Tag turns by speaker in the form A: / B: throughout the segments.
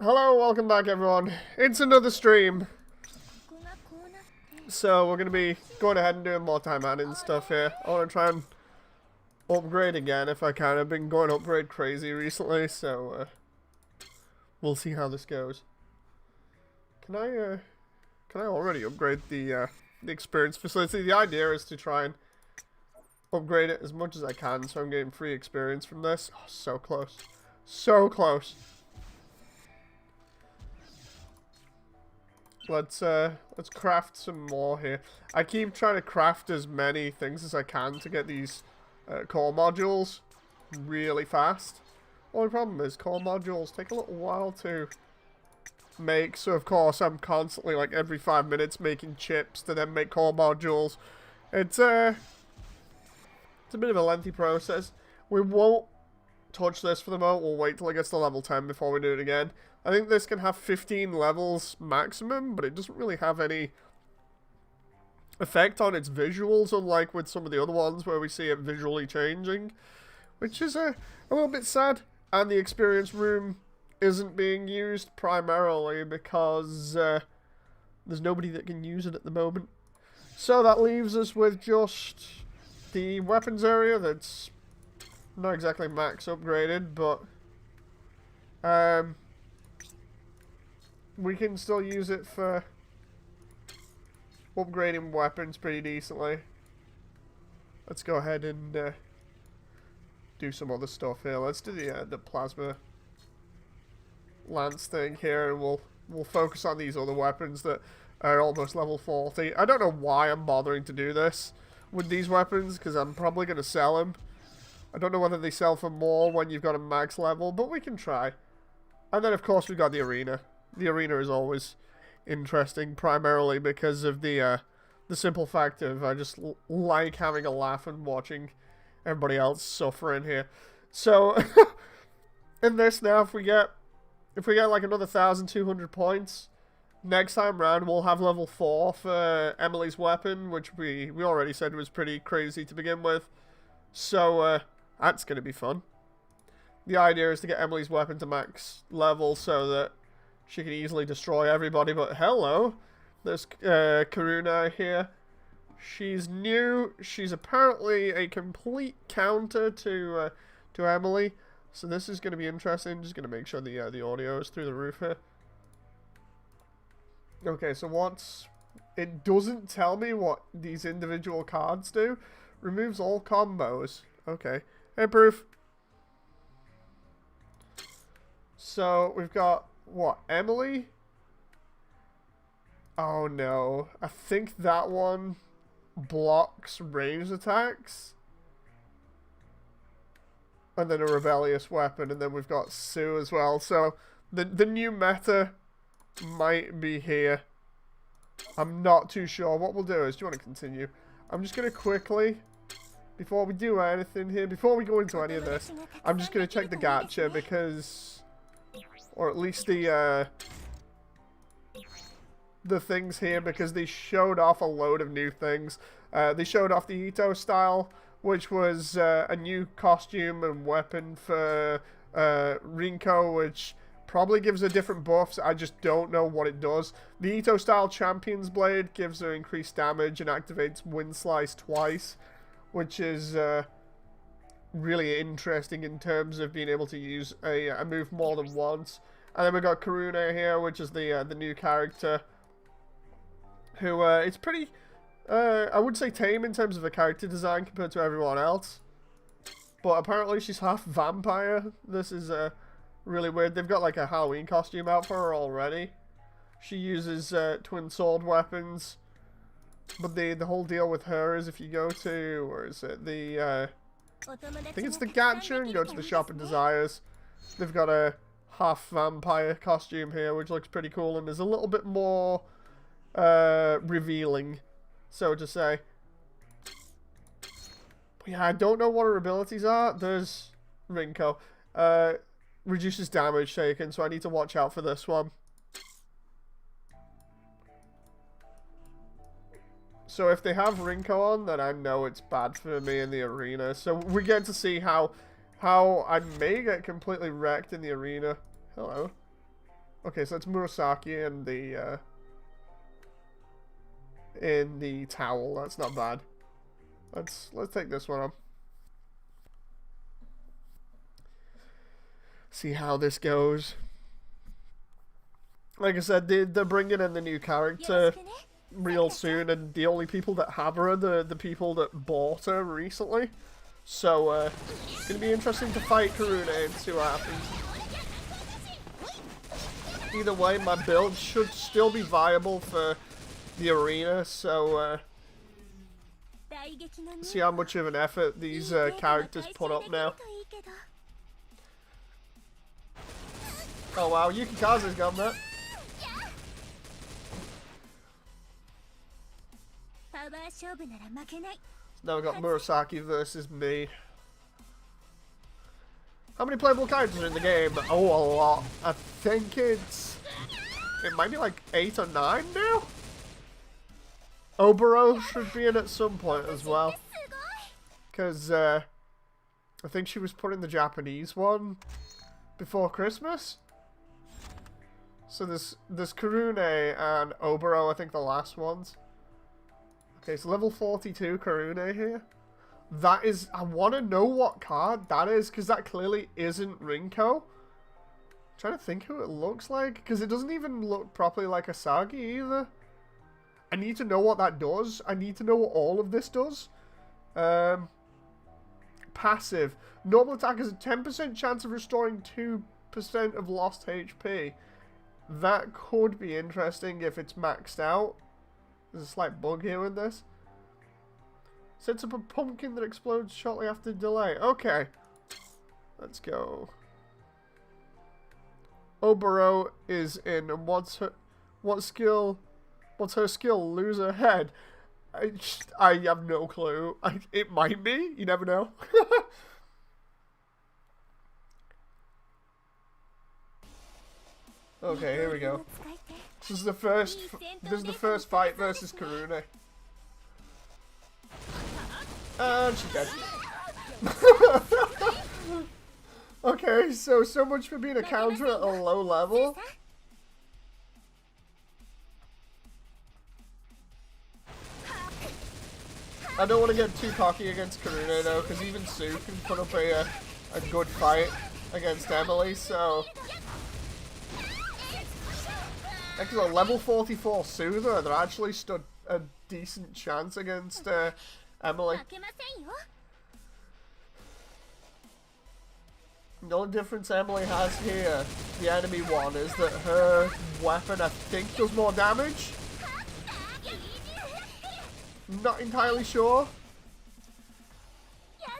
A: Hello, welcome back everyone. It's another stream. So we're going to be going ahead and doing more Taimanin stuff here. I want to try and upgrade again if I can. I've been going upgrade crazy recently, so we'll see how this goes. Can I already upgrade the experience facility? The idea is to try and upgrade it as much as I can so I'm getting free experience from this. Oh, so close. So close. Let's craft some more here. I keep trying to craft as many things as I can to get these core modules really fast. Only problem is core modules take a little while to make, so of course I'm constantly like every 5 minutes making chips to then make core modules. It's a bit of a lengthy process. We won't touch this for the moment. We'll wait till it gets to level 10 before we do it again. I think this can have 15 levels maximum, but it doesn't really have any effect on its visuals, unlike with some of the other ones where we see it visually changing, which is a little bit sad. And the experience room isn't being used primarily because there's nobody that can use it at the moment. So that leaves us with just the weapons area that's not exactly max upgraded, but we can still use it for upgrading weapons pretty decently. Let's go ahead and do some other stuff here. Let's do the plasma lance thing here, and we'll focus on these other weapons that are almost level 40. I don't know why I'm bothering to do this with these weapons, because I'm probably going to sell them. I don't know whether they sell for more when you've got a max level, but we can try. And then of course we've got the arena. The arena is always interesting, primarily because of the simple fact of I just like having a laugh and watching everybody else suffer in here. So in this now, if we get like another 1,200 points, next time round we'll have level 4 for Emily's weapon, which we already said was pretty crazy to begin with. So that's gonna be fun. The idea is to get Emily's weapon to max level so that she can easily destroy everybody. But hello, there's Karuna here. She's new. She's apparently a complete counter to Emily. So this is going to be interesting. Just going to make sure the audio is through the roof here. Okay, so it doesn't tell me what these individual cards do. Removes all combos. Okay. Hey, proof. So we've got what, Emily? Oh no. I think that one blocks ranged attacks. And then a rebellious weapon, and then we've got Sue as well. So the new meta might be here. I'm not too sure. What we'll do is, do you want to continue? I'm just going to quickly, before we do anything here, before we go into any of this, I'm just going to check the gacha because, or at least the things here, because they showed off a load of new things. They showed off the Ito style, which was a new costume and weapon for Rinko, which probably gives her different buffs. I just don't know what it does. The Ito style Champion's Blade gives her increased damage and activates Wind Slice twice, which is really interesting in terms of being able to use a move more than once. And then we got Karuna here, which is the new character, who it's pretty, I would say tame in terms of a character design compared to everyone else. But apparently she's half vampire. This is really weird. They've got like a Halloween costume out for her already. She uses twin sword weapons. But the whole deal with her is if you go to, where is it, I think it's the gacha, and go to the shop of desires. They've got a half vampire costume here, which looks pretty cool and is a little bit more revealing, so to say. But yeah, I don't know what her abilities are. There's Rinko. Reduces damage taken, so I need to watch out for this one. So if they have Rinko on, then I know it's bad for me in the arena. So we get to see how I may get completely wrecked in the arena. Hello. Okay, so it's Murasaki in the towel. That's not bad. Let's take this one on. See how this goes. Like I said, they're bringing in the new character real soon, and the only people that have her are the people that bought her recently. So it's gonna be interesting to fight Karune and see what happens. Either way, my build should still be viable for the arena, so see how much of an effort these characters put up now. Oh wow, Yukikaze's got that. Now we've got Murasaki versus me. How many playable characters are in the game? Oh, a lot. I think it might be like 8 or 9 now? Oboro should be in at some point as well. Because I think she was put in the Japanese one before Christmas. So there's Karune and Oboro, I think the last ones. Okay, so level 42 Karune here. That is, I want to know what card that is, because that clearly isn't Rinko. I'm trying to think who it looks like, because it doesn't even look properly like Asagi either. I need to know what that does. I need to know what all of this does. Passive. Normal attack has a 10% chance of restoring 2% of lost HP. That could be interesting if it's maxed out. There's a slight bug here with this. Sets up a pumpkin that explodes shortly after delay. Okay. Let's go. Oboro is in. And what's her skill? Lose her head. I have no clue. It might be. You never know. Okay, here we go. This is the first fight versus Karune. And she's dead. Okay, so much for being a counter at a low level. I don't want to get too cocky against Karune though, because even Sue can put up a good fight against Emily, so... Actually, a level 44 Soother, they're actually stood a decent chance against Emily. The only difference Emily has here, the enemy one, is that her weapon, I think, does more damage. Not entirely sure.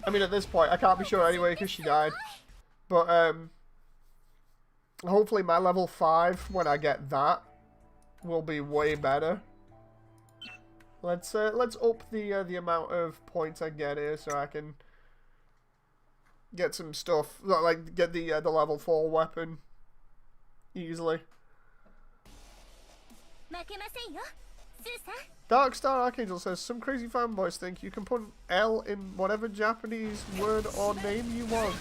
A: I mean, at this point, I can't be sure anyway because she died. But, hopefully my level 5, when I get that, will be way better. Let's up the amount of points I get here so I can get some stuff, like get the level 4 weapon easily. Darkstar Archangel says, some crazy fanboys think you can put an L in whatever Japanese word or name you want.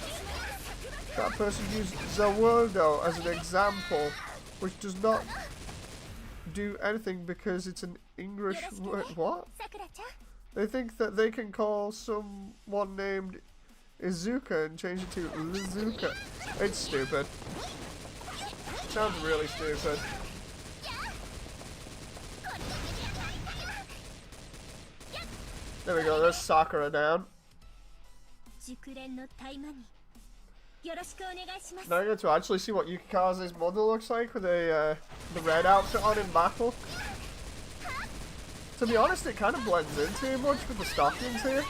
A: That person used Zawordo as an example, which does not do anything because it's an English word. What? They think that they can call someone named Izuka and change it to Lizuka. It's stupid. Sounds really stupid. There we go, there's Sakura down. Now I get to actually see what Yukikaze's mother looks like with the red outfit on in battle. To be honest, it kind of blends in too much with the stockings here.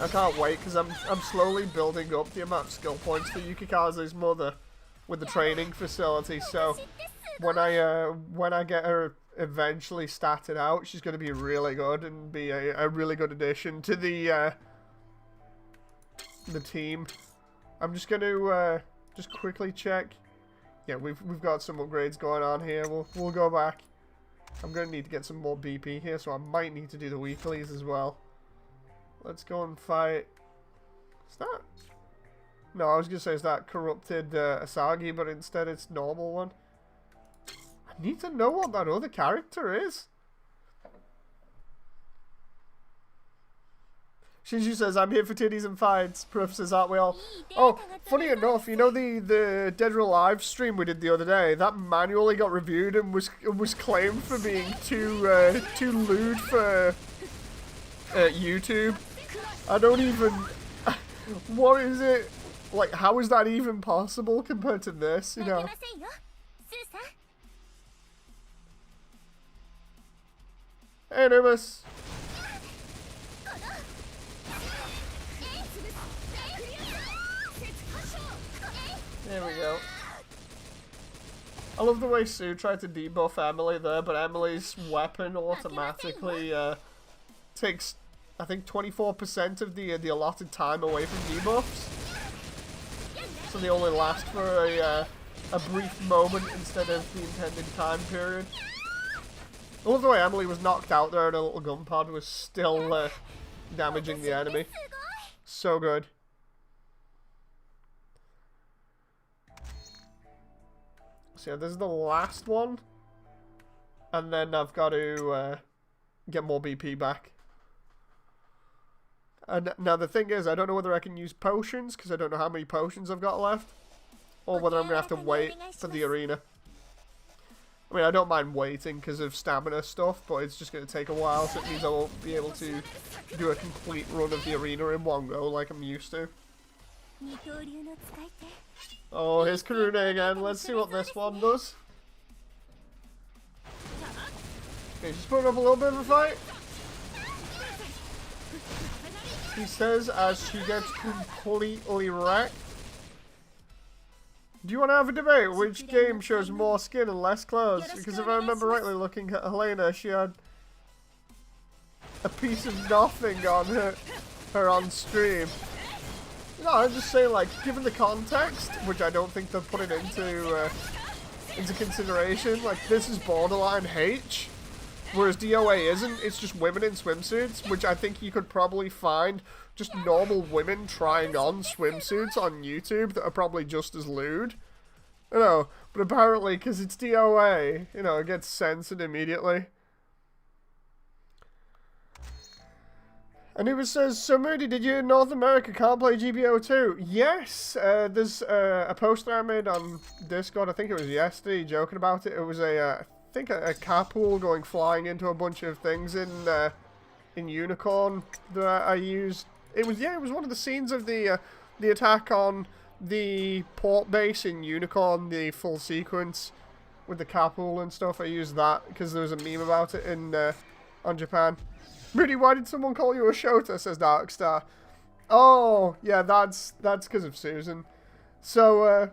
A: I can't wait because I'm slowly building up the amount of skill points for Yukikaze's mother with the training facility. So when I get her eventually started out, she's going to be really good and be a really good addition to the team. I'm just going to just quickly check. Yeah, we've got some upgrades going on here. We'll go back. I'm going to need to get some more BP here, so I might need to do the weeklies as well. Let's go and fight. What's that? No, I was gonna say, is that corrupted Asagi, but instead it's normal one. I need to know what that other character is. Shinju says, I'm here for titties and fights. Proof says, aren't we all? Oh, funny enough, you know the Dead or Alive stream we did the other day? That manually got reviewed and was claimed for being too lewd for YouTube. I don't even... What is it? Like, how is that even possible compared to this, you know? Hey, Numus. There we go. I love the way Sue tried to debuff Emily there, but Emily's weapon automatically takes, I think, 24% of the allotted time away from debuffs. So they only last for a brief moment instead of the intended time period. I love the way Emily was knocked out there and her little gun pod was still damaging the enemy. So good. So yeah, this is the last one. And then I've got to get more BP back. And now the thing is, I don't know whether I can use potions, because I don't know how many potions I've got left. Or whether I'm going to have to wait for the arena. I mean, I don't mind waiting because of stamina stuff, but it's just going to take a while, so it means I won't be able to do a complete run of the arena in one go like I'm used to. Oh, here's Karune again. Let's see what this one does. Okay, she's putting up a little bit of a fight. He says as she gets completely wrecked. Do you want to have a debate? Which game shows more skin and less clothes? Because if I remember rightly, looking at Helena, she had a piece of nothing on her on stream. No, I'm just saying, like, given the context, which I don't think they're putting into consideration, like, this is borderline H, whereas DOA isn't. It's just women in swimsuits, which I think you could probably find just normal women trying on swimsuits on YouTube that are probably just as lewd. You know, but apparently, because it's DOA, you know, it gets censored immediately. And it says, so Moody, did you in North America can't play GBO 2? Yes, there's a poster I made on Discord, I think it was yesterday, joking about it. It was I think a carpool going flying into a bunch of things in Unicorn that I used. It was one of the scenes of the attack on the port base in Unicorn, the full sequence with the carpool and stuff. I used that because there was a meme about it in on Japan. Moody, why did someone call you a Shota? Says Darkstar. Oh, yeah, that's because of Susan. So,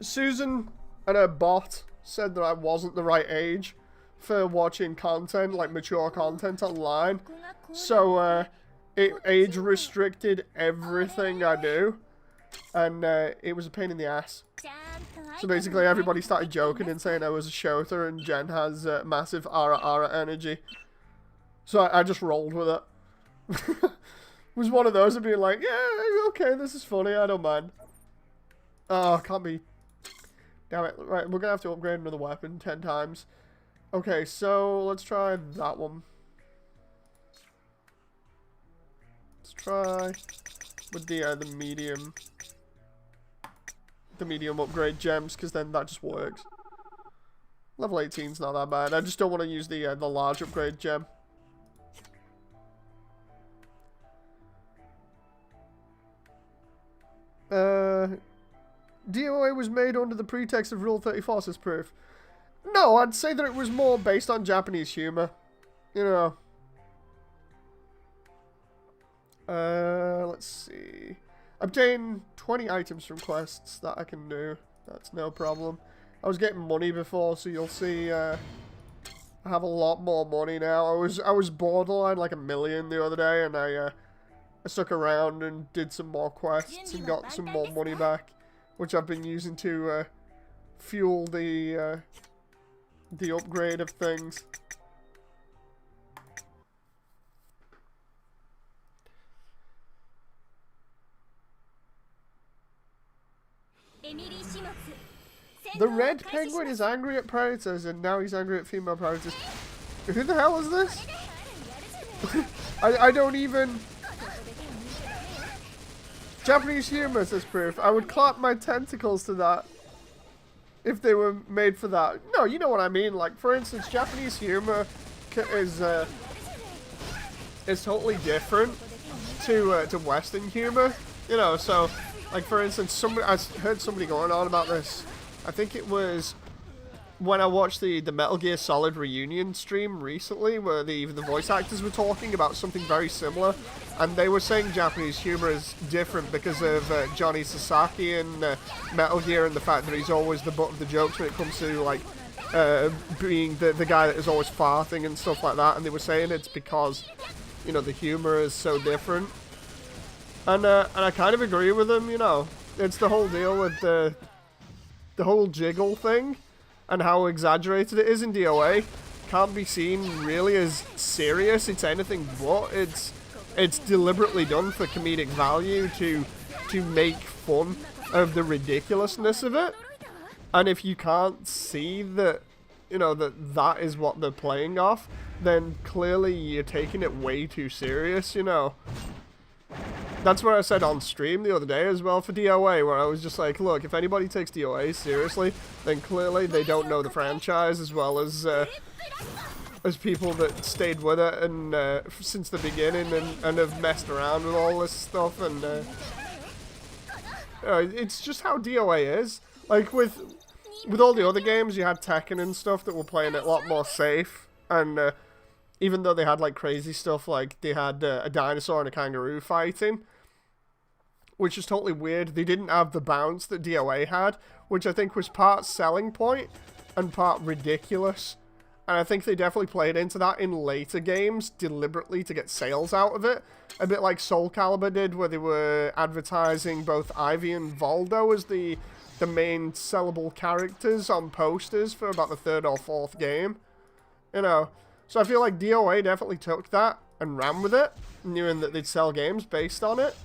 A: Susan and her bot said that I wasn't the right age for watching content, like mature content online. So, it age restricted everything I do. And it was a pain in the ass. So basically everybody started joking and saying I was a Shota and Jen has massive Ara energy. So I just rolled with it. It was one of those of being like, yeah, okay, this is funny, I don't mind. Oh, can't be. Damn it. Right, we're going to have to upgrade another weapon 10 times. Okay, so let's try that one. Let's try with the medium. The medium upgrade gems, because then that just works. Level 18's not that bad. I just don't want to use the large upgrade gem. DOA was made under the pretext of Rule 34, says Proof. No, I'd say that it was more based on Japanese humor. You know. Let's see. Obtain 20 items from quests that I can do. That's no problem. I was getting money before, so you'll see I have a lot more money now. I was borderline like 1 million the other day, and I stuck around and did some more quests and got some more money back, which I've been using to fuel the upgrade of things. The red penguin is angry at predators, and now he's angry at female predators. Who the hell is this? I don't even... Japanese humor, says Proof. I would clap my tentacles to that if they were made for that. No, you know what I mean. Like, for instance, Japanese humor is totally different to Western humor. You know, so, like, for instance, I heard somebody going on about this. I think it was when I watched the Metal Gear Solid reunion stream recently, where the voice actors were talking about something very similar, and they were saying Japanese humor is different because of Johnny Sasaki in Metal Gear, and the fact that he's always the butt of the jokes when it comes to, like, being the guy that is always farting and stuff like that. And they were saying it's because, you know, the humor is so different. And I kind of agree with them, you know. It's the whole deal with the whole jiggle thing and how exaggerated it is in DOA. Can't be seen really as serious. It's anything but. It's deliberately done for comedic value to make fun of the ridiculousness of it. And if you can't see that, you know, that is what they're playing off, then clearly you're taking it way too serious, you know. That's what I said on stream the other day as well for DOA, where I was just like, look, if anybody takes DOA seriously, then clearly they don't know the franchise as well as people that stayed with it and since the beginning and have messed around with all this stuff. And it's just how DOA is. Like with all the other games, you had Tekken and stuff that were playing it a lot more safe, and even though they had like crazy stuff, like they had a dinosaur and a kangaroo fighting, which is totally weird. They didn't have the bounce that DOA had, which I think was part selling point and part ridiculous. And I think they definitely played into that in later games deliberately to get sales out of it. A bit like Soul Calibur did, where they were advertising both Ivy and Voldo as the main sellable characters on posters for about the third or fourth game. You know, so I feel like DOA definitely took that and ran with it, knowing that they'd sell games based on it.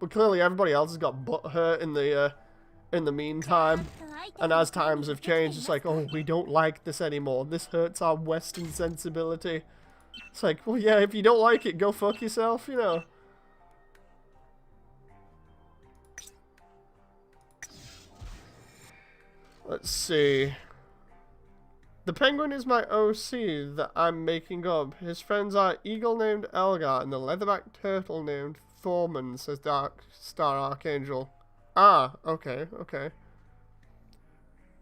A: But clearly everybody else has got butthurt in the meantime. And as times have changed, it's like, oh, we don't like this anymore. This hurts our Western sensibility. It's like, well, yeah, if you don't like it, go fuck yourself, you know. Let's see. The penguin is my OC that I'm making up. His friends are eagle named Elgar and the leatherback turtle named Thorman, says Dark Star Archangel. Ah, okay, okay.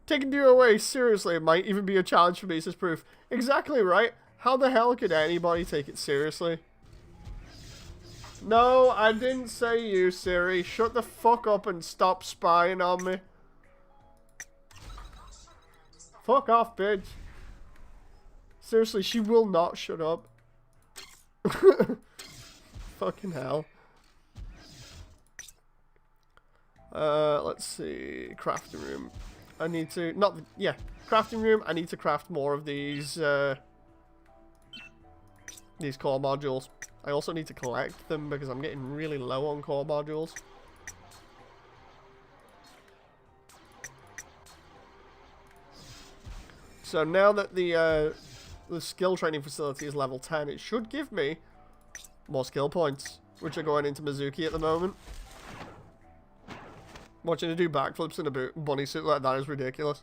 A: Taking you away seriously might even be a challenge for me, says Proof. Exactly right. How the hell could anybody take it seriously? No, I didn't say you, Siri. Shut the fuck up and stop spying on me. Fuck off, bitch. Seriously, she will not shut up. Fucking hell. Let's see. Crafting room. I need to... crafting room. I need to craft more of these core modules. I also need to collect them because I'm getting really low on core modules. So now that the skill training facility is level 10, it should give me more skill points, which are going into Mizuki at the moment. Watching her do backflips in a bunny suit like that is ridiculous.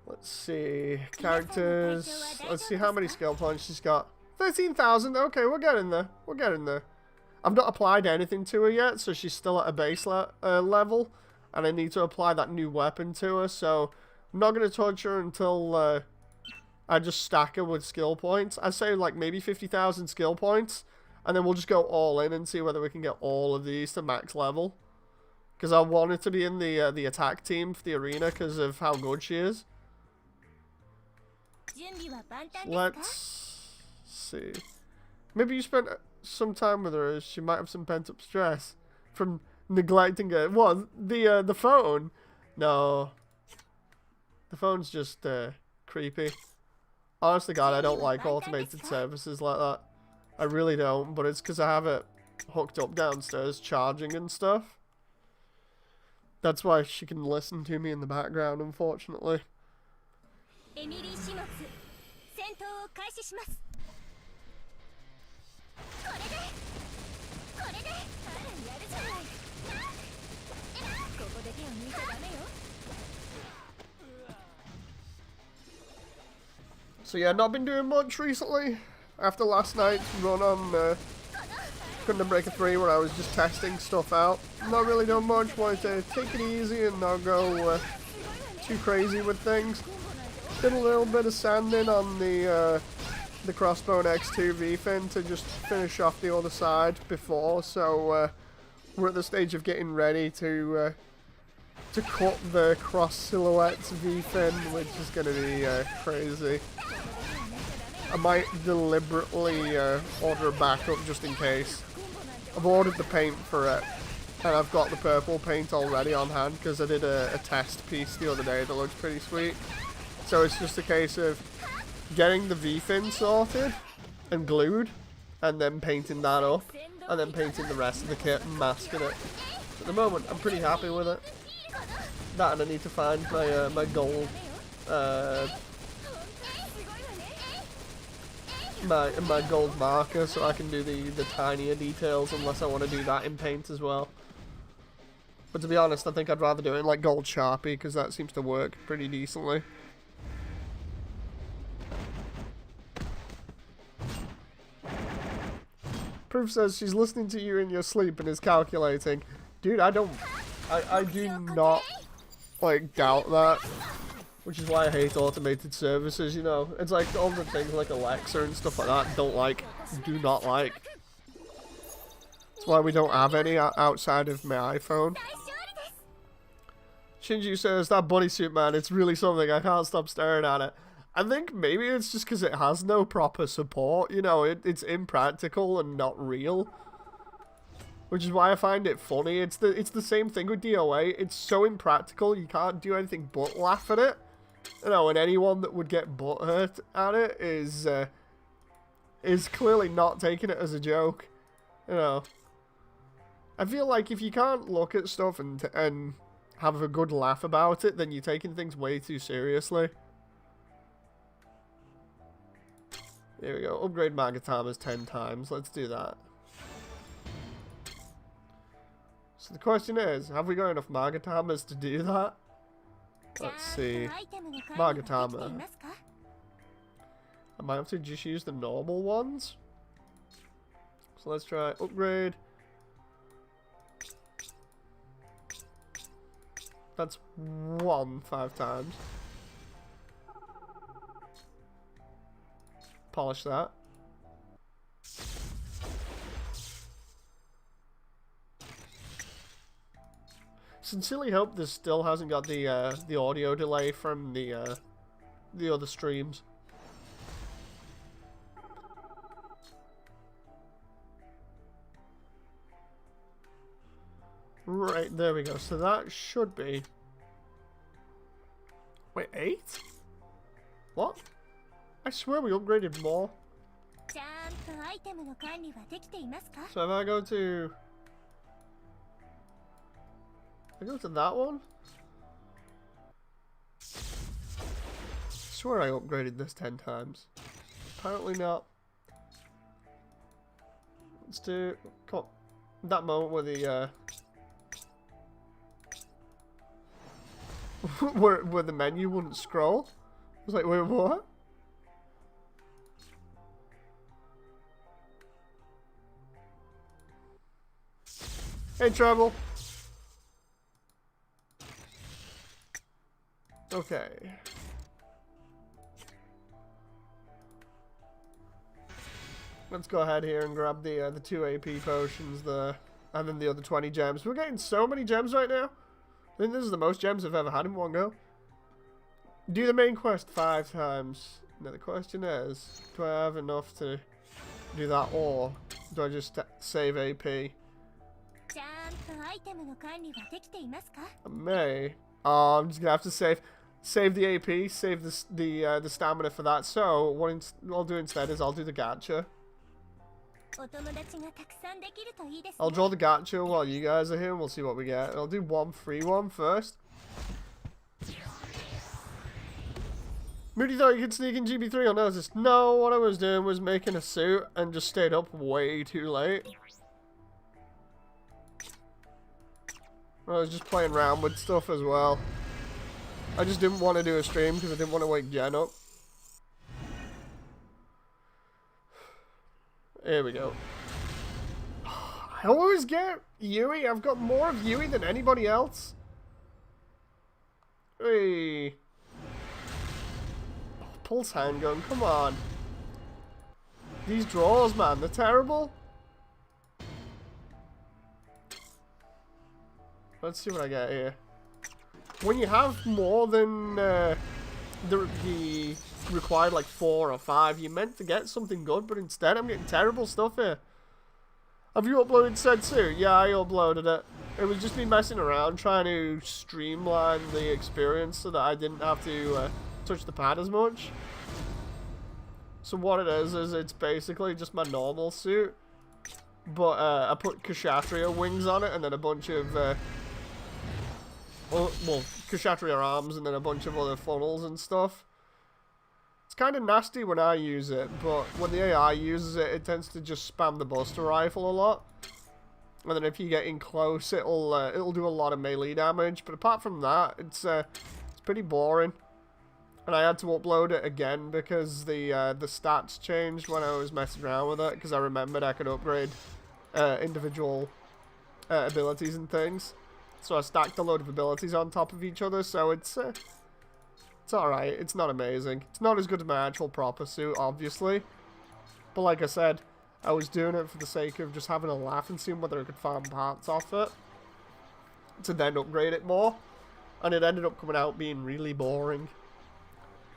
A: Let's see. Characters. Let's see how many skill points she's got. 13,000. Okay, we're getting there. We're getting there. I've not applied anything to her yet, so she's still at a base level. And I need to apply that new weapon to her, so I'm not going to touch her until I just stack her with skill points. I'd say like maybe 50,000 skill points, and then we'll just go all in and see whether we can get all of these to max level. Because I want her to be in the attack team for the arena because of how good she is. Let's see. Maybe you spent some time with her, as she might have some pent-up stress from neglecting it. What? The phone? No. The phone's just creepy. Honestly, God, I don't like automated services like that. I really don't, but it's because I have it hooked up downstairs charging and stuff. That's why she can listen to me in the background, unfortunately. So yeah, not been doing much recently. After last night's run on Couldn't Break a 3 where I was just testing stuff out. Not really doing much, wanted to take it easy and not go too crazy with things. Did a little bit of sanding on the Crossbone X2 V-fin to just finish off the other side before, so we're at the stage of getting ready to cut the cross silhouettes V-fin, which is going to be crazy. I might deliberately order a backup just in case. I've ordered the paint for it, and I've got the purple paint already on hand because I did a test piece the other day that looks pretty sweet. So it's just a case of getting the V-fin sorted and glued, and then painting that up, and then painting the rest of the kit and masking it. At the moment, I'm pretty happy with it. That, and I need to find my my gold my gold marker so I can do the tinier details, unless I want to do that in paint as well. But to be honest, I think I'd rather do it in like gold Sharpie because that seems to work pretty decently. Proof says she's listening to you in your sleep and is calculating. Dude, I do not like doubt that. Which is why I hate automated services, you know. It's like all the things like Alexa and stuff like that do not like. That's why we don't have any outside of my iPhone. Shinju says, that bodysuit, man, it's really something. I can't stop staring at it. I think maybe it's just because it has no proper support, you know. It's impractical and not real. Which is why I find it funny. It's the same thing with DOA. It's so impractical, you can't do anything but laugh at it. You know, and anyone that would get butthurt at it is clearly not taking it as a joke. You know, I feel like if you can't look at stuff and have a good laugh about it, then you're taking things way too seriously. There we go. Upgrade Magatamas 10 times. Let's do that. So the question is, have we got enough Magatamas to do that? Let's see. Magatama. I might have to just use the normal ones. So let's try upgrade. That's 5 times. Polish that. Sincerely hope this still hasn't got the audio delay from the other streams. Right, there we go. So that should be... Wait, 8? What? I swear we upgraded more. So if I go to... I go to that one? I swear I upgraded this 10 times. Apparently not. Let's do... Come on. That moment where the... where the menu wouldn't scroll. I was like, wait, what? Hey, Trouble. Okay. Let's go ahead here and grab the 2 AP potions there, and then the other 20 gems. We're getting so many gems right now. I think this is the most gems I've ever had in one go. Do the main quest 5 times. Now the question is, do I have enough to do that, or do I just save AP? I may. I'm just gonna have to save the AP, save the stamina for that. So what I'll do instead is I'll do the gacha. I'll draw the gacha while you guys are here and we'll see what we get. I'll do one free one first. Moody thought you could sneak in GB3 unnoticed. No, what I was doing was making a suit and just stayed up way too late. I was just playing around with stuff as well. I just didn't want to do a stream because I didn't want to wake Jen up. Here we go. I always get Yui. I've got more of Yui than anybody else. Hey. Oh, pulse handgun, come on. These draws, man, they're terrible. Let's see what I get here. When you have more than the required like 4 or 5, you're meant to get something good, but instead I'm getting terrible stuff here. Have you uploaded said suit? Yeah, I uploaded it. It was just me messing around trying to streamline the experience so that I didn't have to touch the pad as much. So what it is it's basically just my normal suit, but I put Kshatriya wings on it and then a bunch of well, Kshatriya arms and then a bunch of other funnels and stuff. It's kind of nasty when I use it, but when the AI uses it, it tends to just spam the Buster Rifle a lot. And then if you get in close, it'll do a lot of melee damage. But apart from that, it's pretty boring. And I had to upload it again because the stats changed when I was messing around with it. Because I remembered I could upgrade individual abilities and things. So I stacked a load of abilities on top of each other, so it's alright. It's not amazing. It's not as good as my actual proper suit, obviously. But like I said, I was doing it for the sake of just having a laugh and seeing whether I could farm parts off it. To then upgrade it more. And it ended up coming out being really boring.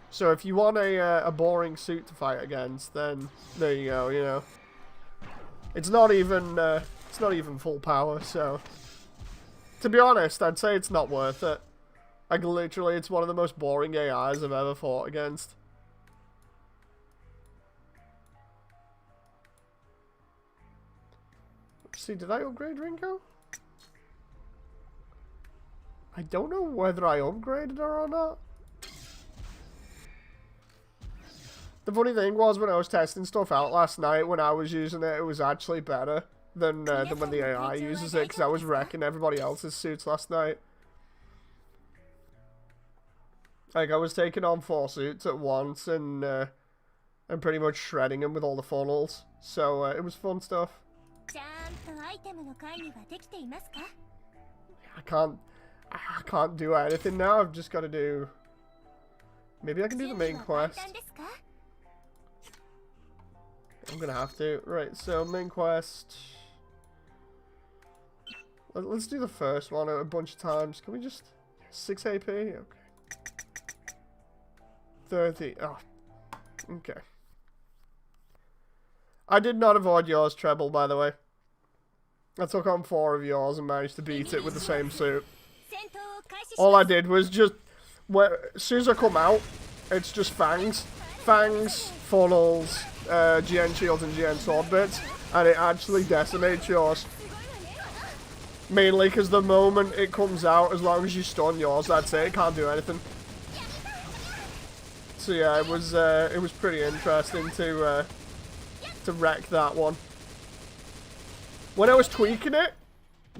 A: So if you want a boring suit to fight against, then there you go, you know. It's not even full power, so... To be honest, I'd say it's not worth it. Like, literally, it's one of the most boring AIs I've ever fought against. Let's see, did I upgrade Ringo? I don't know whether I upgraded her or not. The funny thing was, when I was testing stuff out last night, when I was using it, it was actually better than when the AI uses it, because I was wrecking everybody else's suits last night. Like, I was taking on 4 suits at once and pretty much shredding them with all the funnels. So it was fun stuff. I can't do anything now. I've just got to do. Maybe I can do the main quest. I'm gonna have to. Right. So main quest. Let's do the first one a bunch of times. Can we just... 6 AP? Okay. 30. Oh. Okay. I did not avoid yours, Treble, by the way. I took on 4 of yours and managed to beat it with the same suit. All I did was just... as soon as I come out, it's just fangs. Fangs, funnels, GN shields and GN sword bits. And it actually decimates yours. Mainly because the moment it comes out, as long as you stun yours, that's it. It can't do anything. So yeah, it was pretty interesting to wreck that one. When I was tweaking it,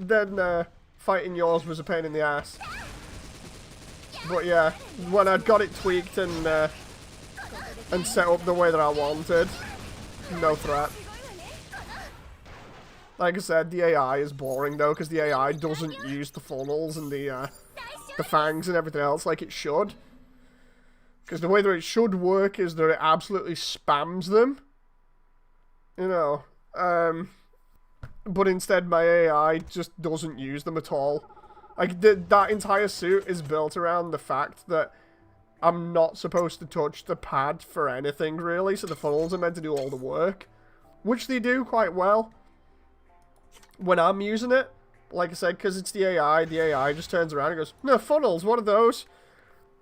A: then fighting yours was a pain in the ass. But yeah, when I'd got it tweaked and set up the way that I wanted, no threat. Like I said, the AI is boring though, because the AI doesn't use the funnels and the fangs and everything else like it should. Because the way that it should work is that it absolutely spams them. You know. But instead my AI just doesn't use them at all. Like, that entire suit is built around the fact that I'm not supposed to touch the pad for anything, really. So the funnels are meant to do all the work. Which they do quite well. When I'm using it, like I said, because it's the AI just turns around and goes, no, funnels, what are those?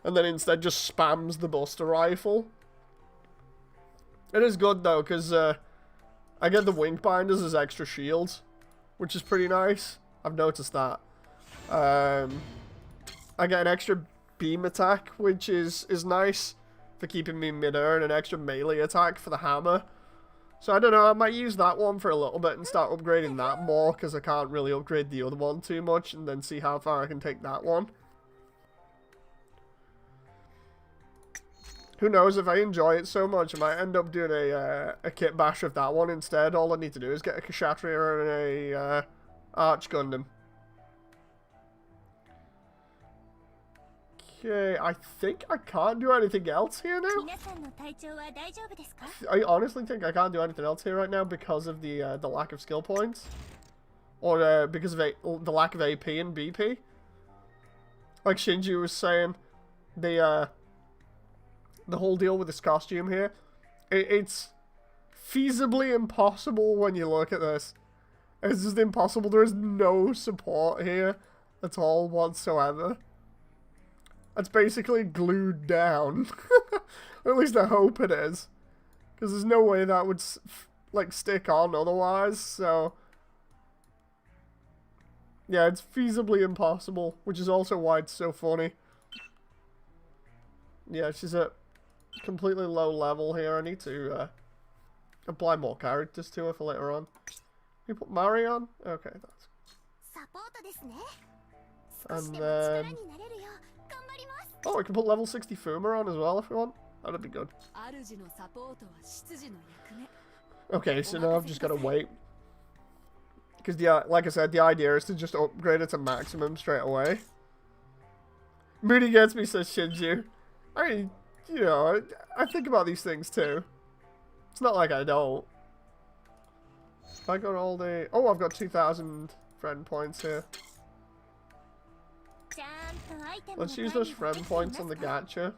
A: And then instead just spams the Buster Rifle. It is good though, because I get the wing binders as extra shields, which is pretty nice. I've noticed that. I get an extra beam attack, which is nice for keeping me mid-air, and an extra melee attack for the hammer. So I don't know, I might use that one for a little bit and start upgrading that more, because I can't really upgrade the other one too much, and then see how far I can take that one. Who knows, if I enjoy it so much, I might end up doing a kit bash of that one instead. All I need to do is get a Kshatriya and a Arch Gundam. Okay, I think I can't do anything else here now. I honestly think I can't do anything else here right now because of the lack of skill points. Or because of the lack of AP and BP. Like Shinji was saying, the whole deal with this costume here, it's feasibly impossible when you look at this. It's just impossible. There is no support here at all whatsoever. It's basically glued down. Or at least I hope it is. Because there's no way that would, like, stick on otherwise, so... Yeah, it's feasibly impossible, which is also why it's so funny. Yeah, she's at completely low level here. I need to apply more characters to her for later on. You put Mari on? Okay, that's... And then... Oh, I can put level 60 Fuma on as well if we want. That'd be good. Okay, so now I've just got to wait. Because, like I said, the idea is to just upgrade it to maximum straight away. Moody gets me, says Shinju. I think about these things too. It's not like I don't. I got all the... Oh, I've got 2,000 friend points here. Let's use those friend points on the gacha.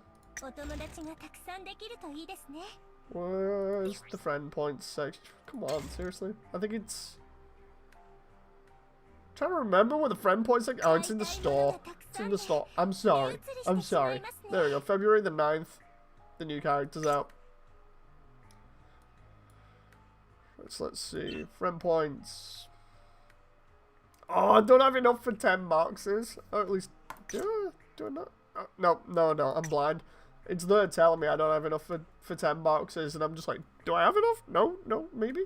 A: Where's the friend points section? Come on, seriously. I think it's... I'm trying to remember where the friend points section... Oh, it's in the store. It's in the store. I'm sorry. I'm sorry. There we go. February the 9th. The new character's out. Let's see. Friend points. Oh, I don't have enough for 10 boxes. Or at least... Do I not? Oh, no, I'm blind. It's there telling me I don't have enough for 10 boxes, and I'm just like, do I have enough? No, maybe.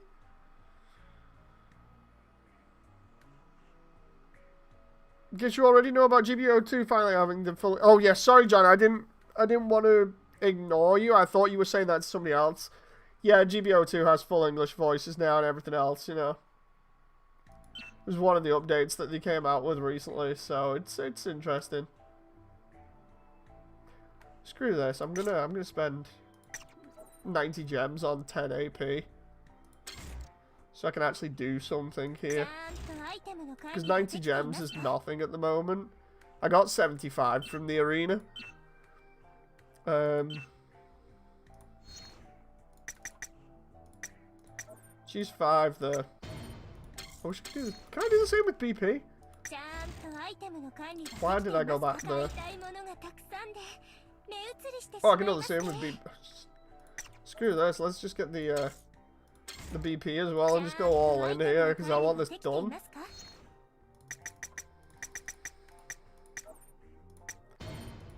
A: Guess you already know about GBO2 finally having the full... Oh, yeah, sorry, John, I didn't want to ignore you. I thought you were saying that to somebody else. Yeah, GBO2 has full English voices now and everything else, you know. It was one of the updates that they came out with recently, so it's interesting. Screw this. I'm gonna spend 90 gems on 10 AP, so I can actually do something here. Because 90 gems is nothing at the moment. I got 75 from the arena. She's 5 there. Oh, we should do... Can I do the same with BP? Why did I go back there? Oh, I can do the same with BP. Screw this. Let's just get the BP as well and just go all in here because I want this done.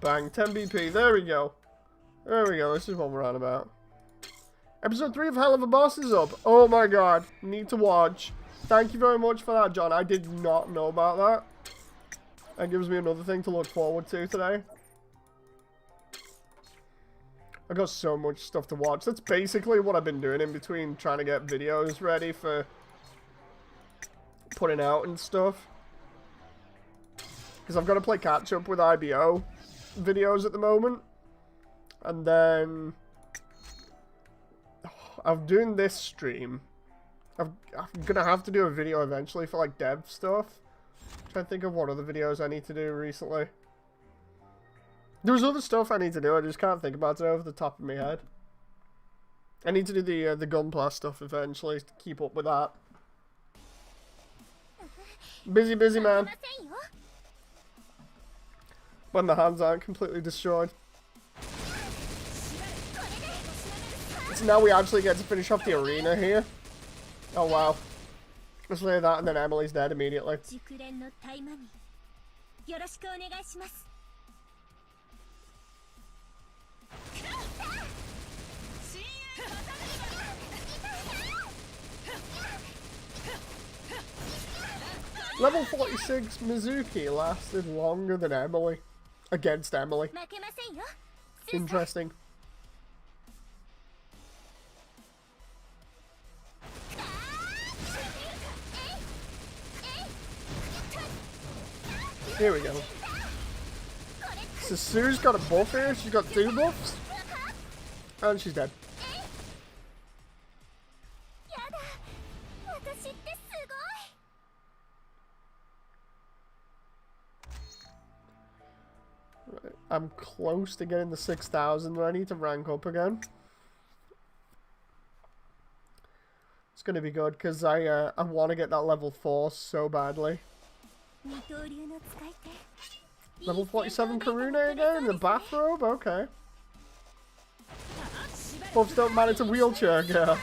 A: Bang, 10 BP. There we go. There we go. This is what we're on about. Episode 3 of Hell of a Boss is up. Oh my god. Need to watch. Thank you very much for that, John. I did not know about that. That gives me another thing to look forward to today. I got so much stuff to watch. That's basically what I've been doing in between trying to get videos ready for putting out and stuff. Because I've got to play catch up with IBO videos at the moment. And then I'm doing this stream. I'm gonna have to do a video eventually for like dev stuff. I'm trying to think of what other videos I need to do recently. There's other stuff I need to do, I just can't think about it over the top of my head. I need to do the Gunpla stuff eventually to keep up with that. Busy man. When the hands aren't completely destroyed. So now we actually get to finish off the arena here. Oh wow. Let's lay that and then Emily's dead immediately. Level 46 Mizuki lasted longer than Emily. Against Emily. Interesting. Here we go. So Sue's got a buff here. She's got 2 buffs. And she's dead. Right. I'm close to getting the 6,000, but I need to rank up again. It's going to be good because I want to get that level 4 so badly. Level 47 Karune again in the bathrobe? Okay. Buffs don't matter to wheelchair girl.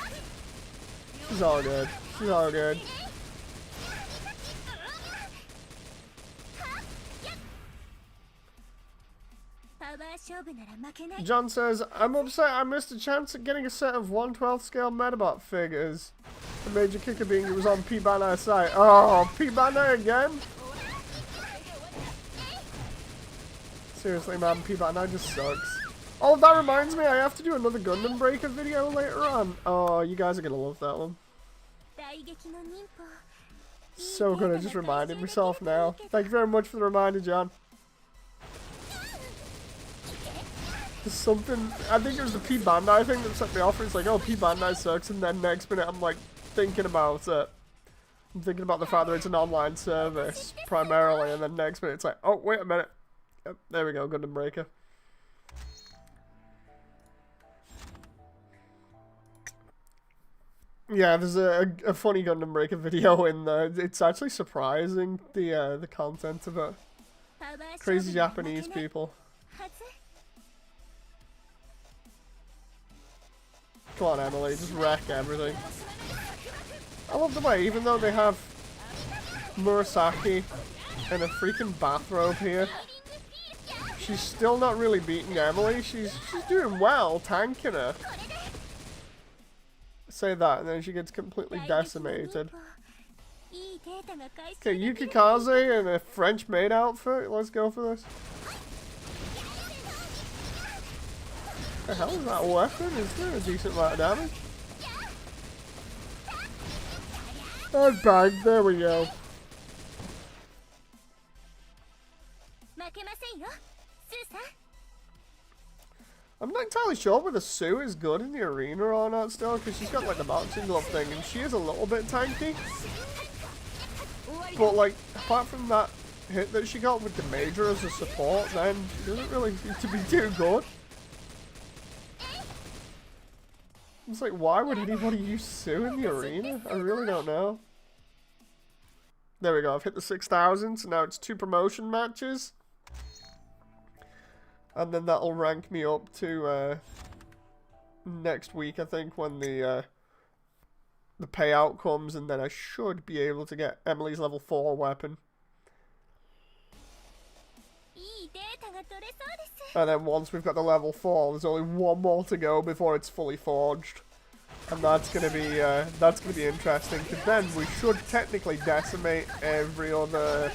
A: She's all good. She's all good. John says, I'm upset I missed a chance at getting a set of 1/12 scale Metabot figures. The major kicker being it was on P-Bandai site. Oh, P-Bandai again? Seriously, man, P-Bandai just sucks. Oh, that reminds me, I have to do another Gundam Breaker video later on. Oh, you guys are gonna love that one. So good, I just reminded myself now. Thank you very much for the reminder, John. There's something, I think it was the P-Bandai thing that set me off. It's like, oh, P-Bandai sucks, and then next minute I'm like thinking about it. I'm thinking about the fact that it's an online service, primarily, and then next minute it's like, oh, wait a minute. Yep, there we go, Gundam Breaker. Yeah, there's a funny Gundam Breaker video in there. It's actually surprising, the content of it. Crazy Japanese people. Come on, Emily, just wreck everything. I love the way, even though they have Murasaki in a freaking bathrobe here, she's still not really beating Emily. She's doing well, tanking her. Say that, and then she gets completely decimated. Okay, Yukikaze in a French maid outfit. Let's go for this. The hell is that weapon? Is there a decent amount of damage? Oh, bang. There we go. I'm not entirely sure whether Sue is good in the arena or not still, because she's got like the boxing glove thing, and she is a little bit tanky. But like, apart from that hit that she got with the Major as a support, then she doesn't really seem to be too good. It's like, why would anybody use Sue in the arena? I really don't know. There we go, I've hit the 6,000, so now it's 2 promotion matches. And then that'll rank me up to next week, I think, when the payout comes, and then I should be able to get Emily's level 4 weapon. And then once we've got the level 4, there's only 1 more to go before it's fully forged. And that's gonna be interesting, because then we should technically decimate every other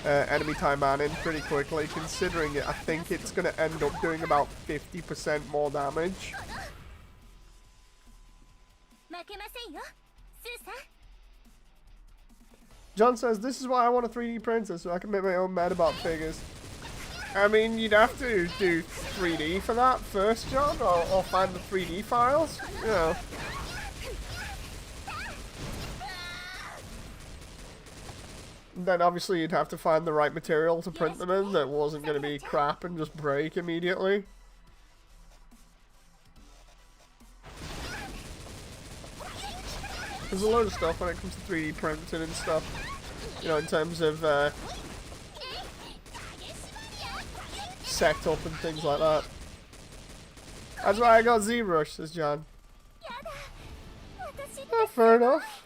A: enemy Taimanin pretty quickly, considering it. I think it's going to end up doing about 50% more damage. John says, this is why I want a 3D printer, so I can make my own Metabot figures. I mean, you'd have to do 3D for that first, John, or find the 3D files, you know. Then obviously you'd have to find the right material to print them in that wasn't going to be crap and just break immediately. There's a load of stuff when it comes to 3D printing and stuff, you know, in terms of setup and things like that. That's why I got ZBrush, says John. Oh, fair enough.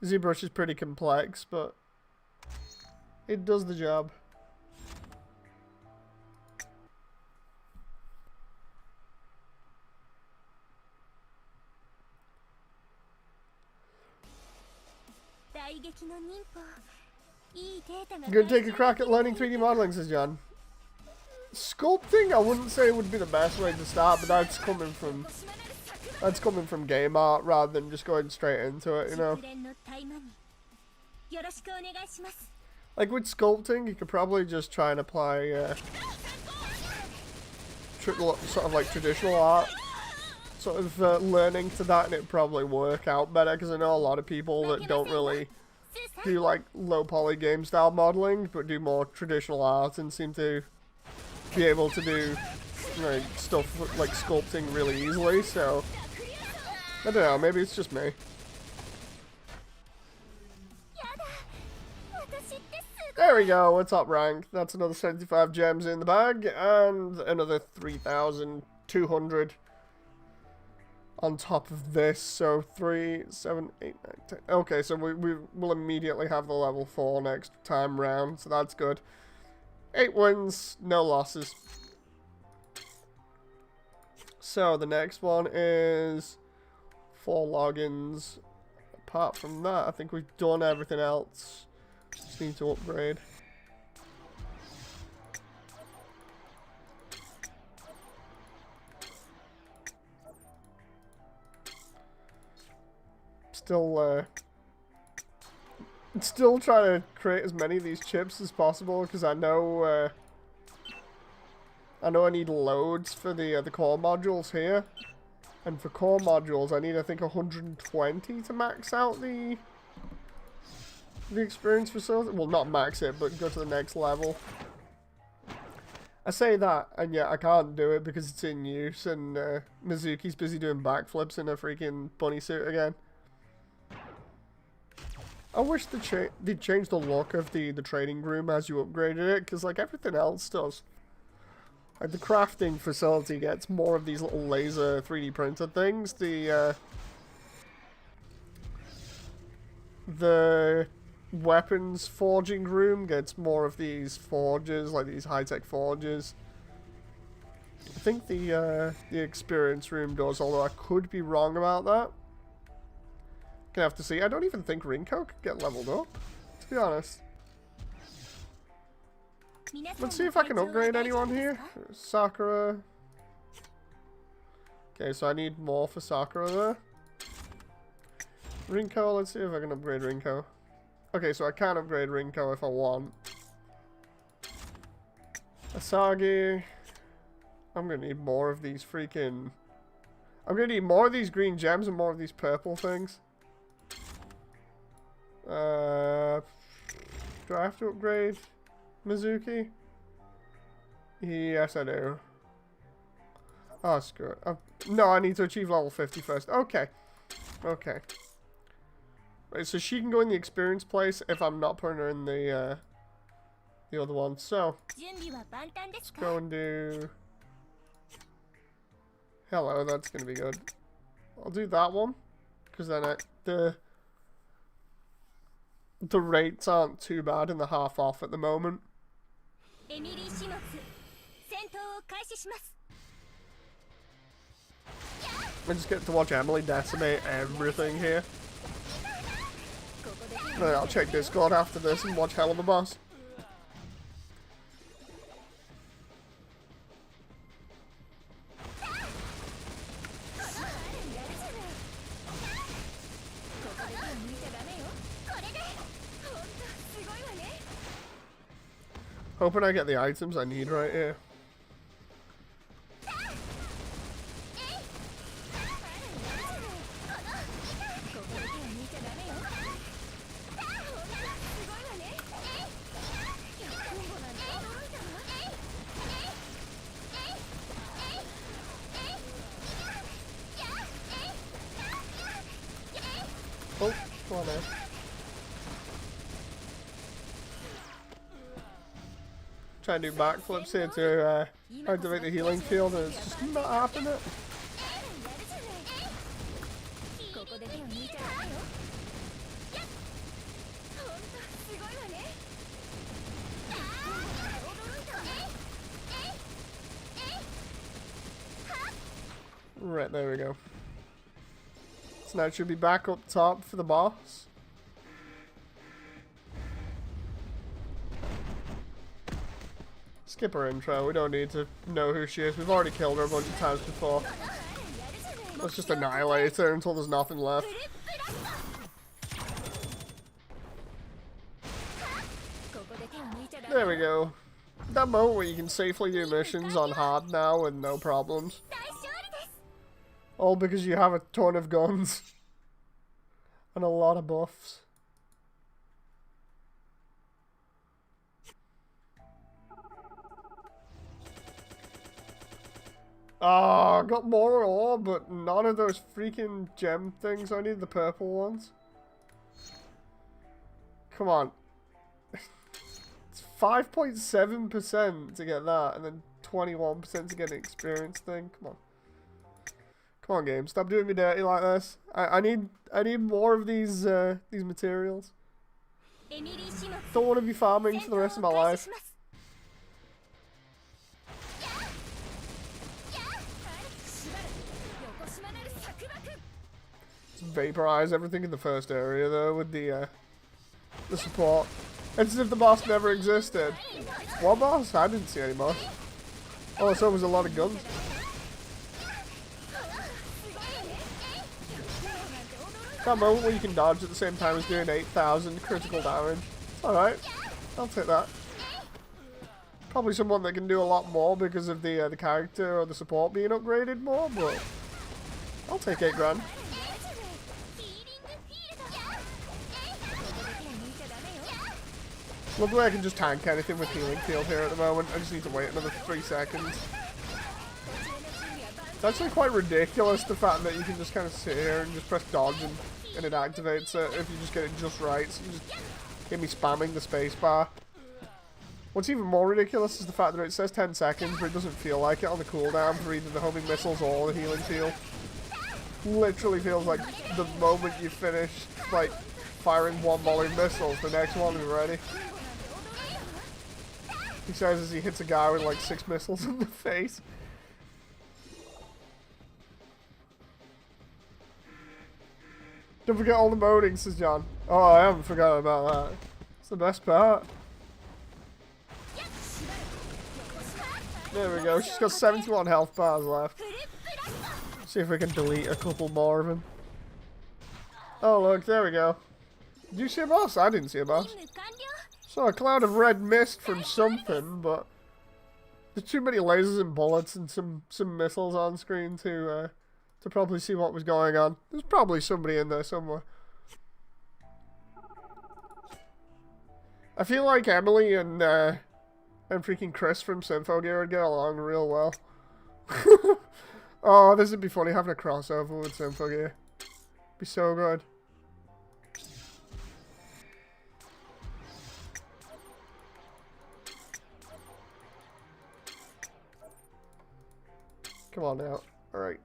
A: ZBrush is pretty complex, but it does the job. I'm gonna take a crack at learning 3D modeling, says John. Sculpting, I wouldn't say would be the best way to start, but that's coming from game art rather than just going straight into it, you know. Like with sculpting, you could probably just try and apply sort of like traditional art sort of learning to that, and it'd probably work out better, because I know a lot of people that don't really do like low poly game style modeling but do more traditional art and seem to be able to do like stuff like sculpting really easily. So I don't know, maybe it's just me. There we go, we're top rank. That's another 75 gems in the bag and another 3,200 on top of this. So 3, 7, 8, 9, 10. Okay, so we will immediately have the level 4 next time round, so that's good. 8 wins, no losses. So the next one is 4 logins. Apart from that, I think we've done everything else. Just need to upgrade. Still trying to create as many of these chips as possible, because I know I need loads for the core modules here, and for core modules I need, I think, 120 to max out the experience facility. Well, not max it, but go to the next level. I say that, and yet I can't do it because it's in use, and Mizuki's busy doing backflips in a freaking bunny suit again. I wish they'd change the look of the trading room as you upgraded it, because like everything else does. Like the crafting facility gets more of these little laser 3D printed things. The weapons forging room gets more of these forges, like these high-tech forges. I think the experience room does, although I could be wrong about that. Gonna have to see. I don't even think Rinko could get leveled up, to be honest. Let's see if I can upgrade anyone here. Sakura. Okay, so I need more for Sakura there. Rinko, let's see if I can upgrade Rinko. Okay, so I can upgrade Rinko if I want. Asagi. I'm gonna need more of these freaking... I'm gonna need more of these green gems and more of these purple things. Do I have to upgrade Mizuki? Yes, I do. Oh, screw it. No, I need to achieve level 50 first. Okay. Okay. Right, so she can go in the experience place if I'm not putting her in the other one. So, let's go and do... Hello, that's going to be good. I'll do that one, because then the rates aren't too bad in the half off at the moment. I just get to watch Emily decimate everything here. Right, I'll check Discord after this and watch Hell of a Boss. Hoping I get the items I need right here. Oh, come on there. Trying to do backflips here to activate the healing field, and it's just not happening. Right, there we go. So now it should be back up top for the boss. Skip her intro, we don't need to know who she is. We've already killed her a bunch of times before. Let's just annihilate her until there's nothing left. There we go. That moment where you can safely do missions on hard now with no problems. All because you have a ton of guns. And a lot of buffs. Oh, got more ore, but none of those freaking gem things. I need the purple ones. Come on. It's 5.7% to get that, and then 21% to get an experience thing. Come on. Come on, game. Stop doing me dirty like this. I need more of these materials. Don't want to be farming for the rest of my life. Vaporize everything in the first area though with the support. It's as if the boss never existed. What boss? I didn't see any boss. All I saw was a lot of guns. That moment where you can dodge at the same time as doing 8,000 critical damage. Alright. I'll take that. Probably someone that can do a lot more because of the character or the support being upgraded more, but I'll take 8 grand. Love the way I can just tank anything with healing field here at the moment. I just need to wait another 3 seconds. It's actually quite ridiculous, the fact that you can just kind of sit here and just press dodge and it activates it if you just get it just right. So you just get me spamming the spacebar. What's even more ridiculous is the fact that it says 10 seconds, but it doesn't feel like it on the cooldown for either the homing missiles or the healing field. Literally feels like the moment you finish, like, firing one volley of missiles, the next one is ready. He says as he hits a guy with like 6 missiles in the face. Don't forget all the modding, says John. Oh, I haven't forgotten about that. It's the best part. There we go. She's got 71 health bars left. See if we can delete a couple more of them. Oh, look. There we go. Did you see a boss? I didn't see a boss. Saw a cloud of red mist from something, but there's too many lasers and bullets and some missiles on screen to probably see what was going on. There's probably somebody in there somewhere. I feel like Emily and freaking Chris from Symphogear would get along real well. Oh, this would be funny having a crossover with Symphogear. Be so good. Come on now. Alright.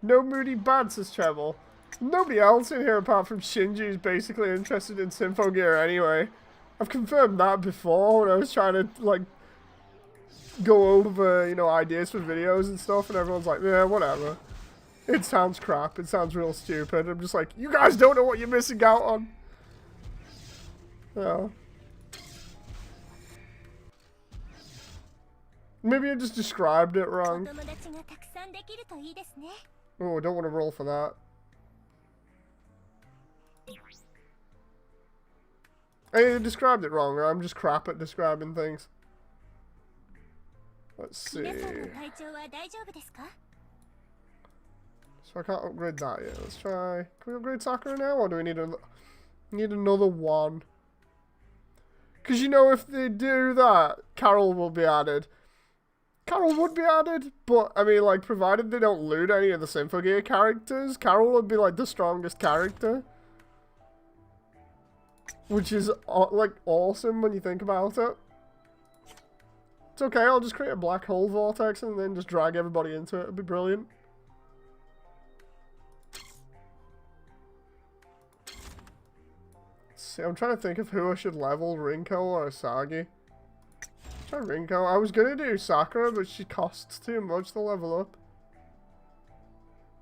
A: No moody bad, says Treble. Nobody else in here apart from Shinji is basically interested in Symphogear anyway. I've confirmed that before when I was trying to, like, go over, you know, ideas for videos and stuff, and everyone's like, yeah, whatever. It sounds crap. It sounds real stupid. I'm just like, you guys don't know what you're missing out on. Yeah. Maybe I just described it wrong. Oh, I don't want to roll for that. I described it wrong, or I'm just crap at describing things. Let's see. So I can't upgrade that yet. Let's try. Can we upgrade Sakura now, or do we need another one? Because you know, if they do that, Carol will be added. Carol would be added, but I mean, like, provided they don't loot any of the Symphogear characters, Carol would be like the strongest character. Which is, like, awesome when you think about it. It's okay, I'll just create a black hole vortex and then just drag everybody into it. It'd be brilliant. See, I'm trying to think of who I should level, Rinko or Asagi. Try Rinko. I was gonna do Sakura, but she costs too much to level up.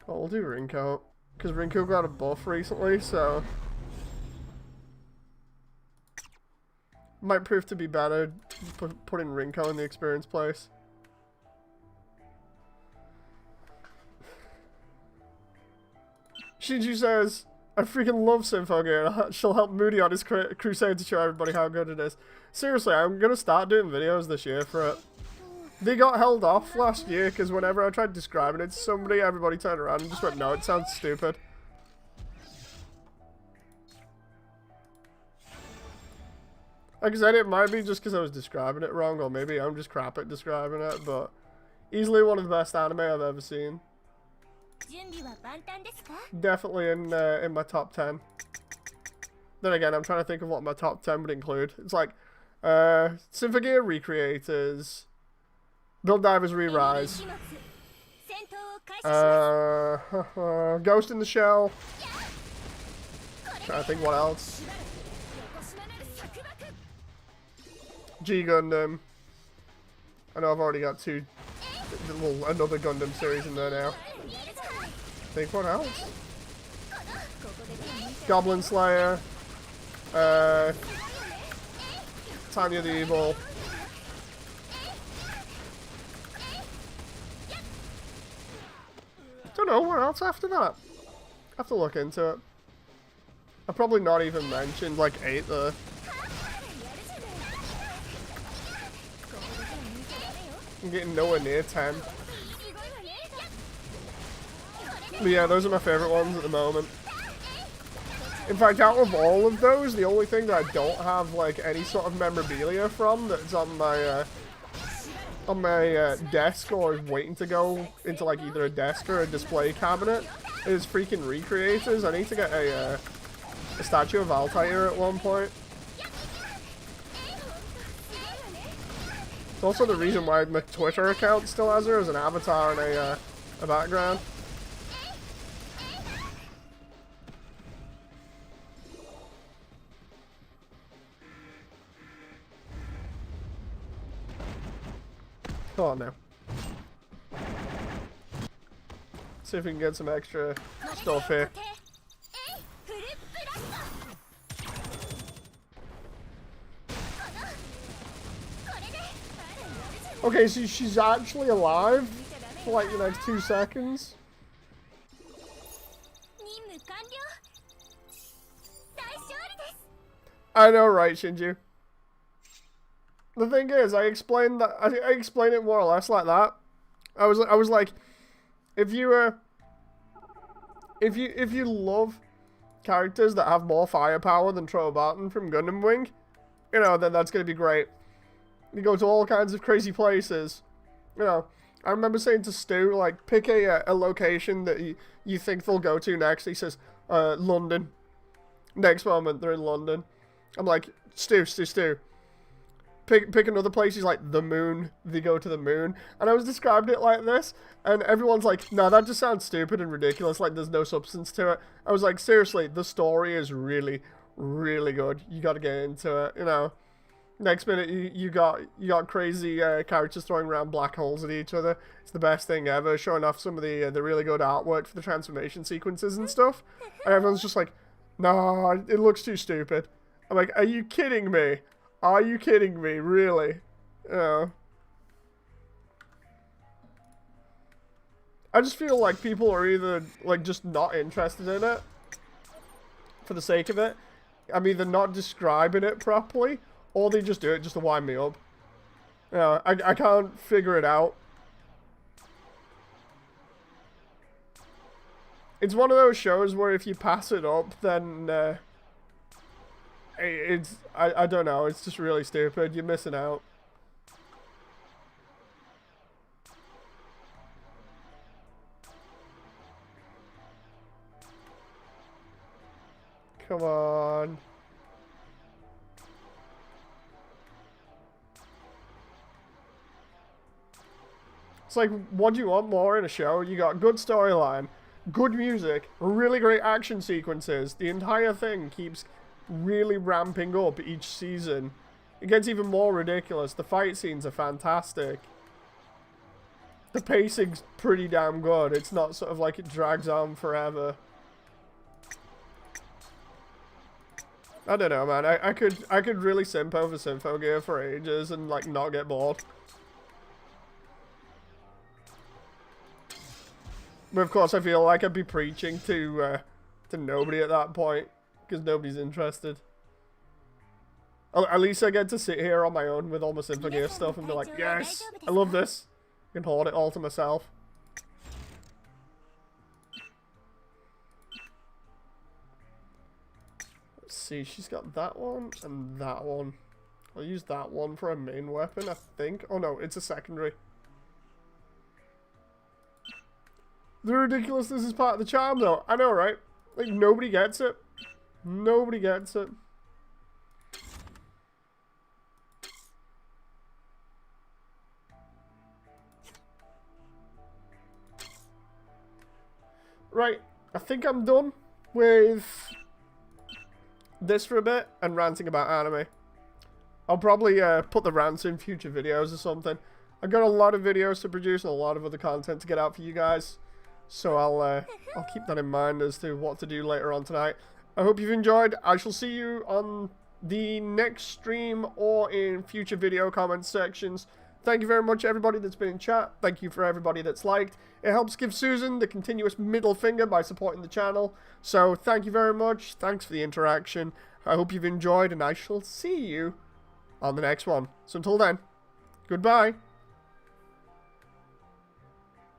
A: Oh, we'll do Rinko. Because Rinko got a buff recently, so... might prove to be better putting Rinko in the experience place. Shinju says, I freaking love Symphogear. She'll help Moody on his crusade to show everybody how good it is. Seriously, I'm going to start doing videos this year for it. They got held off last year because whenever I tried describing it to somebody, everybody turned around and just went, no, it sounds stupid. Like I said, it might be just because I was describing it wrong, or maybe I'm just crap at describing it, but easily one of the best anime I've ever seen. Definitely in my top 10. Then again, I'm trying to think of what my top 10 would include. It's like, Symphogear Recreators, Build Divers Re-Rise, Ghost in the Shell, trying to think what else. G Gundam. I know I've already got another Gundam series in there now. Think what else? Goblin Slayer. Tanya the Evil. Don't know what else after that. Have to look into it. I've probably not even mentioned like 8 there. I'm getting nowhere near 10. But yeah, those are my favourite ones at the moment. In fact, out of all of those, the only thing that I don't have like any sort of memorabilia from that's on my desk or is waiting to go into like either a desk or a display cabinet is freaking Recreators. I need to get a statue of Altair at one point. It's also the reason why my Twitter account still has her as an avatar and a background. Come on now. See if we can get some extra stuff here. Okay, so she's actually alive for like the next 2 seconds. I know, right, Shinju? The thing is, I explained that. I explained it more or less like that. I was like, if you love characters that have more firepower than Trobarton from Gundam Wing, you know, then that's gonna be great. You go to all kinds of crazy places. You know, I remember saying to Stu, like, pick a location that you think they'll go to next. He says, London. Next moment, they're in London. I'm like, Stu. Pick another place. He's like, the moon. They go to the moon. And I was describing it like this, and everyone's like, no, that just sounds stupid and ridiculous. Like, there's no substance to it. I was like, seriously, the story is really, really good. You got to get into it, you know. Next minute, you got crazy characters throwing around black holes at each other. It's the best thing ever, showing off some of the really good artwork for the transformation sequences and stuff. And everyone's just like, no, it looks too stupid. I'm like, are you kidding me? Are you kidding me? Really? I just feel like people are either like just not interested in it for the sake of it. I'm either not describing it properly, or they just do it just to wind me up. I can't figure it out. It's one of those shows where if you pass it up, then I don't know, it's just really stupid. You're missing out. Come on. It's like, what do you want more in a show? You got good storyline, good music, really great action sequences. The entire thing keeps really ramping up each season. it gets even more ridiculous. The fight scenes are fantastic. The pacing's pretty damn good. It's not sort of like it drags on forever. I don't know, man. I could really simp over Symphogear for ages and like not get bored. But of course, I feel like I'd be preaching to nobody at that point because nobody's interested. At least I get to sit here on my own with all my Symphogear stuff and be like, yes, I love this. I can hoard it all to myself. Let's see, she's got that one and that one. I'll use that one for a main weapon, I think. Oh no, it's a secondary. The ridiculousness is part of the charm though. I know, right? Like, nobody gets it. Nobody gets it. Right, I think I'm done with this for a bit and ranting about anime. I'll probably put the rants in future videos or something. I've got a lot of videos to produce and a lot of other content to get out for you guys. So I'll keep that in mind as to what to do later on tonight. I hope you've enjoyed. I shall see you on the next stream or in future video comment sections. Thank you very much, everybody that's been in chat. Thank you for everybody that's liked. It helps give Susan the continuous middle finger by supporting the channel. So thank you very much. Thanks for the interaction. I hope you've enjoyed, and I shall see you on the next one. So until then, goodbye.